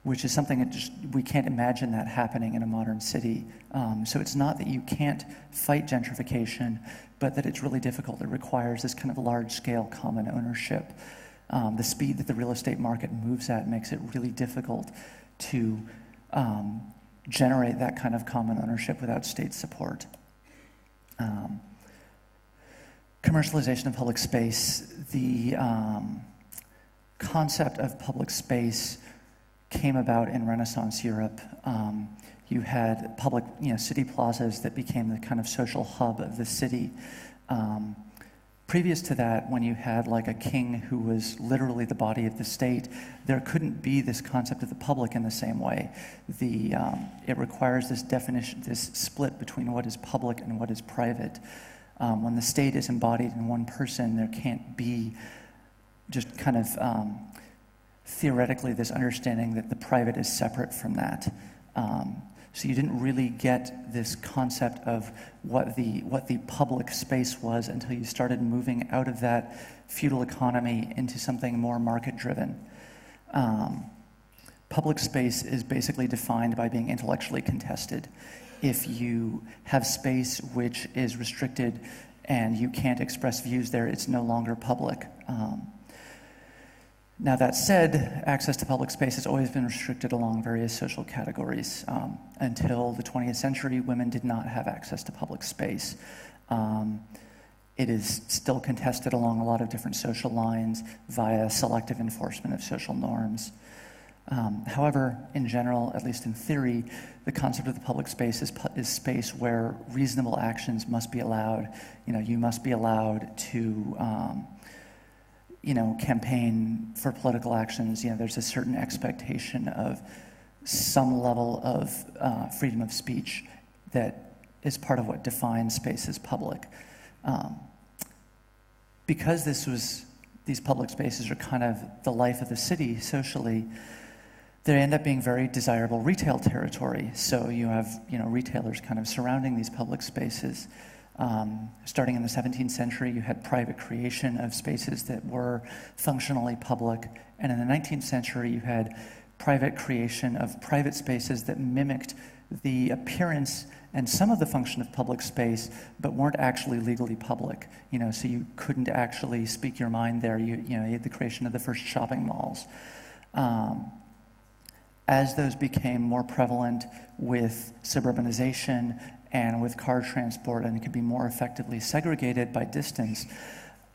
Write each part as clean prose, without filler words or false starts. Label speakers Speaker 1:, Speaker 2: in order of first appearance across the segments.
Speaker 1: which is something that we can't imagine that happening in a modern city. So it's not that you can't fight gentrification, but that it's really difficult. It requires this kind of large-scale common ownership. The speed that the real estate market moves at makes it really difficult to generate that kind of common ownership without state support. Commercialization of public space. The concept of public space came about in Renaissance Europe. You had public, city plazas that became the kind of social hub of the city. Previous to that, when you had like a king who was literally the body of the state, there couldn't be this concept of the public in the same way. It requires this definition, this split between what is public and what is private. When the state is embodied in one person, there can't be just kind of theoretically this understanding that the private is separate from that. So you didn't really get this concept of what the public space was until you started moving out of that feudal economy into something more market-driven. Public space is basically defined by being intellectually contested. If you have space which is restricted and you can't express views there, it's no longer public. Now that said, access to public space has always been restricted along various social categories. Until the 20th century, women did not have access to public space. It is still contested along a lot of different social lines via selective enforcement of social norms. However, in general, at least in theory, the concept of the public space is space where reasonable actions must be allowed. You must be allowed to campaign for political actions. There's a certain expectation of some level of freedom of speech that is part of what defines space as public. Because these public spaces are kind of the life of the city socially, they end up being very desirable retail territory. So you have retailers kind of surrounding these public spaces. Starting in the 17th century, you had private creation of spaces that were functionally public. And in the 19th century, you had private creation of private spaces that mimicked the appearance and some of the function of public space, but weren't actually legally public. So you couldn't actually speak your mind there. You had the creation of the first shopping malls. As those became more prevalent with suburbanization and with car transport, and it could be more effectively segregated by distance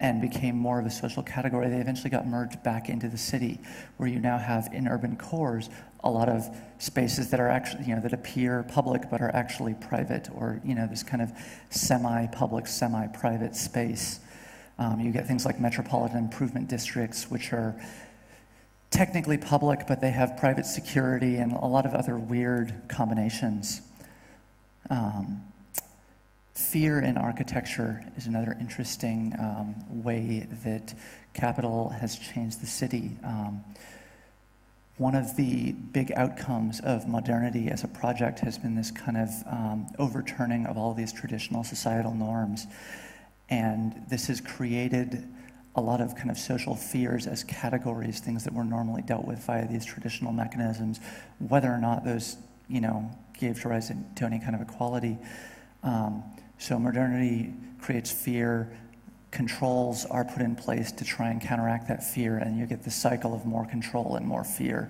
Speaker 1: and became more of a social category, they eventually got merged back into the city, where you now have in urban cores a lot of spaces that are actually, that appear public but are actually private, or this kind of semi-public, semi-private space. You get things like metropolitan improvement districts, which are technically public, but they have private security and a lot of other weird combinations. Fear in architecture is another interesting way that capital has changed the city. One of the big outcomes of modernity as a project has been this kind of overturning of all these traditional societal norms. And this has created a lot of kind of social fears as categories, things that were normally dealt with via these traditional mechanisms, whether or not those, gave rise to any kind of equality. So modernity creates fear, controls are put in place to try and counteract that fear, and you get the cycle of more control and more fear.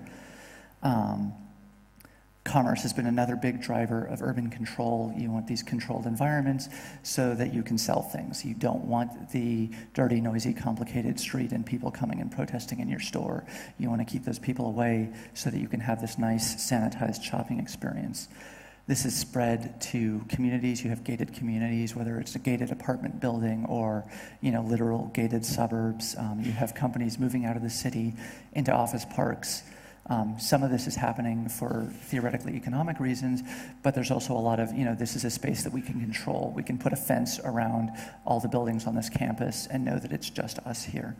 Speaker 1: Commerce has been another big driver of urban control. You want these controlled environments so that you can sell things. You don't want the dirty, noisy, complicated street and people coming and protesting in your store. You want to keep those people away so that you can have this nice, sanitized shopping experience. This is spread to communities. You have gated communities, whether it's a gated apartment building or, literal gated suburbs. You have companies moving out of the city into office parks. Some of this is happening for theoretically economic reasons, but there's also a lot of, this is a space that we can control. We can put a fence around all the buildings on this campus and know that it's just us here.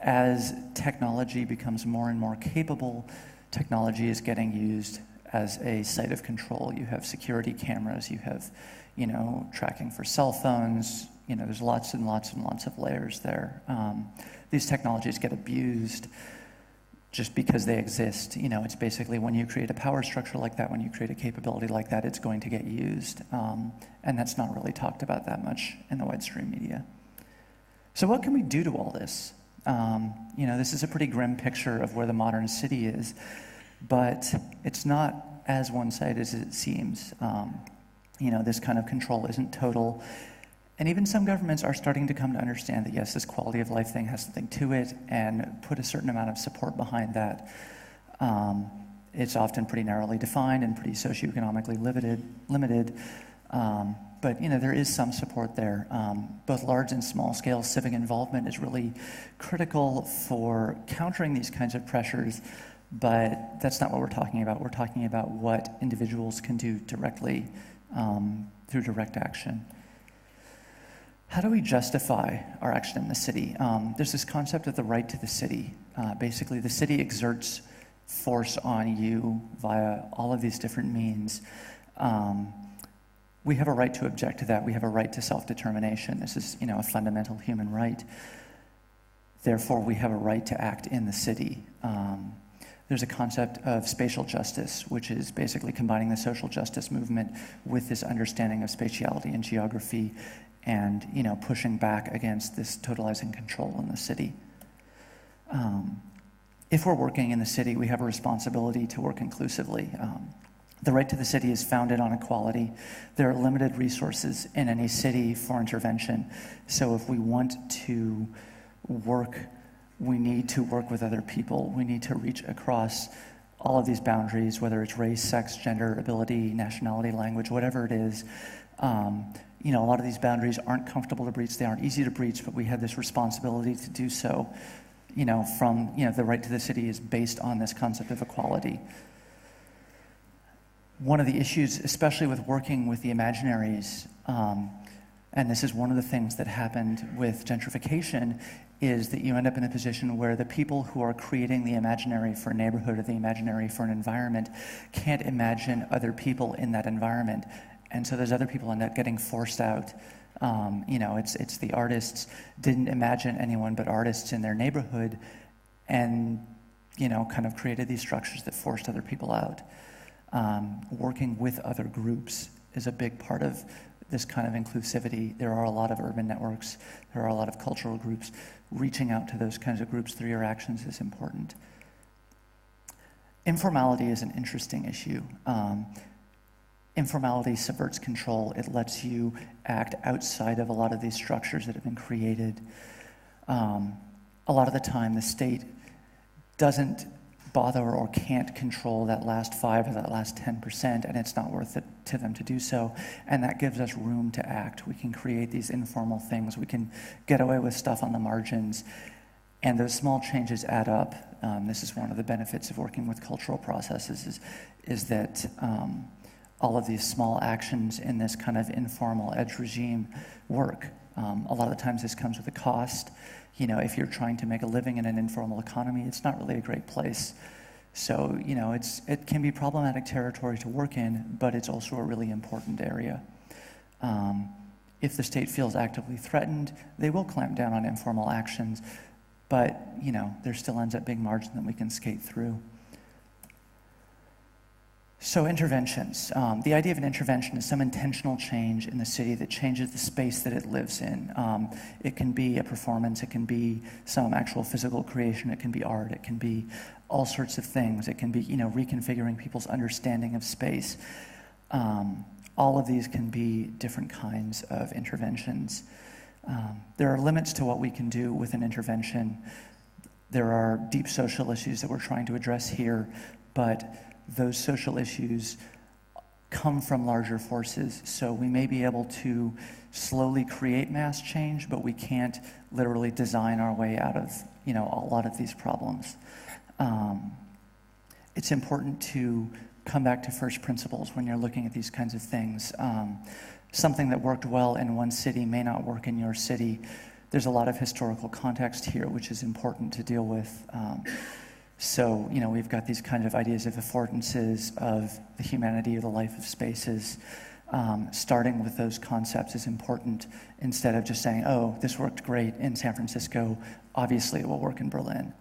Speaker 1: As technology becomes more and more capable, technology is getting used as a site of control. You have security cameras, you have, tracking for cell phones, there's lots and lots and lots of layers there. These technologies get abused just because they exist. It's basically when you create a power structure like that, when you create a capability like that, it's going to get used. And that's not really talked about that much in the widestream media. So what can we do to all this? This is a pretty grim picture of where the modern city is, but it's not as one-sided as it seems. This kind of control isn't total. And even some governments are starting to come to understand that, yes, this quality of life thing has something to it and put a certain amount of support behind that. It's often pretty narrowly defined and pretty socioeconomically limited. But there is some support there. Both large and small scale civic involvement is really critical for countering these kinds of pressures, but that's not what we're talking about. We're talking about what individuals can do directly through direct action. How do we justify our action in the city? There's this concept of the right to the city. Basically, the city exerts force on you via all of these different means. We have a right to object to that. We have a right to self-determination. This is, a fundamental human right. Therefore, we have a right to act in the city. There's a concept of spatial justice, which is basically combining the social justice movement with this understanding of spatiality and geography and, pushing back against this totalizing control in the city. If we're working in the city, we have a responsibility to work inclusively. The right to the city is founded on equality. There are limited resources in any city for intervention. So if we want to work, we need to work with other people. We need to reach across all of these boundaries, whether it's race, sex, gender, ability, nationality, language, whatever it is. A lot of these boundaries aren't comfortable to breach. They aren't easy to breach, but we have this responsibility to do so. The right to the city is based on this concept of equality. One of the issues, especially with working with the imaginaries, and this is one of the things that happened with gentrification, is that you end up in a position where the people who are creating the imaginary for a neighborhood or the imaginary for an environment can't imagine other people in that environment. And so those other people end up getting forced out. It's the artists didn't imagine anyone but artists in their neighborhood and, kind of created these structures that forced other people out. Working with other groups is a big part of this kind of inclusivity. There are a lot of urban networks. There are a lot of cultural groups. Reaching out to those kinds of groups through your actions is important. Informality is an interesting issue. Informality subverts control. It lets you act outside of a lot of these structures that have been created. A lot of the time, the state doesn't bother or can't control that last 5 or that last 10%, and it's not worth it to them to do so. And that gives us room to act. We can create these informal things. We can get away with stuff on the margins, and those small changes add up. This is one of the benefits of working with cultural processes is that all of these small actions in this kind of informal edge regime work. A lot of the times this comes with a cost. If you're trying to make a living in an informal economy, it's not really a great place. So, it can be problematic territory to work in, but it's also a really important area. If the state feels actively threatened, they will clamp down on informal actions, but, there still ends up being margin that we can skate through. So interventions. The idea of an intervention is some intentional change in the city that changes the space that it lives in. It can be a performance, it can be some actual physical creation, it can be art, it can be all sorts of things. It can be, reconfiguring people's understanding of space. All of these can be different kinds of interventions. There are limits to what we can do with an intervention. There are deep social issues that we're trying to address here, but those social issues come from larger forces. So we may be able to slowly create mass change, but we can't literally design our way out of, a lot of these problems. It's important to come back to first principles when you're looking at these kinds of things. Something that worked well in one city may not work in your city. There's a lot of historical context here, which is important to deal with. So, we've got these kind of ideas of affordances, of the humanity of the life of spaces. Starting with those concepts is important instead of just saying, oh, this worked great in San Francisco, obviously it will work in Berlin.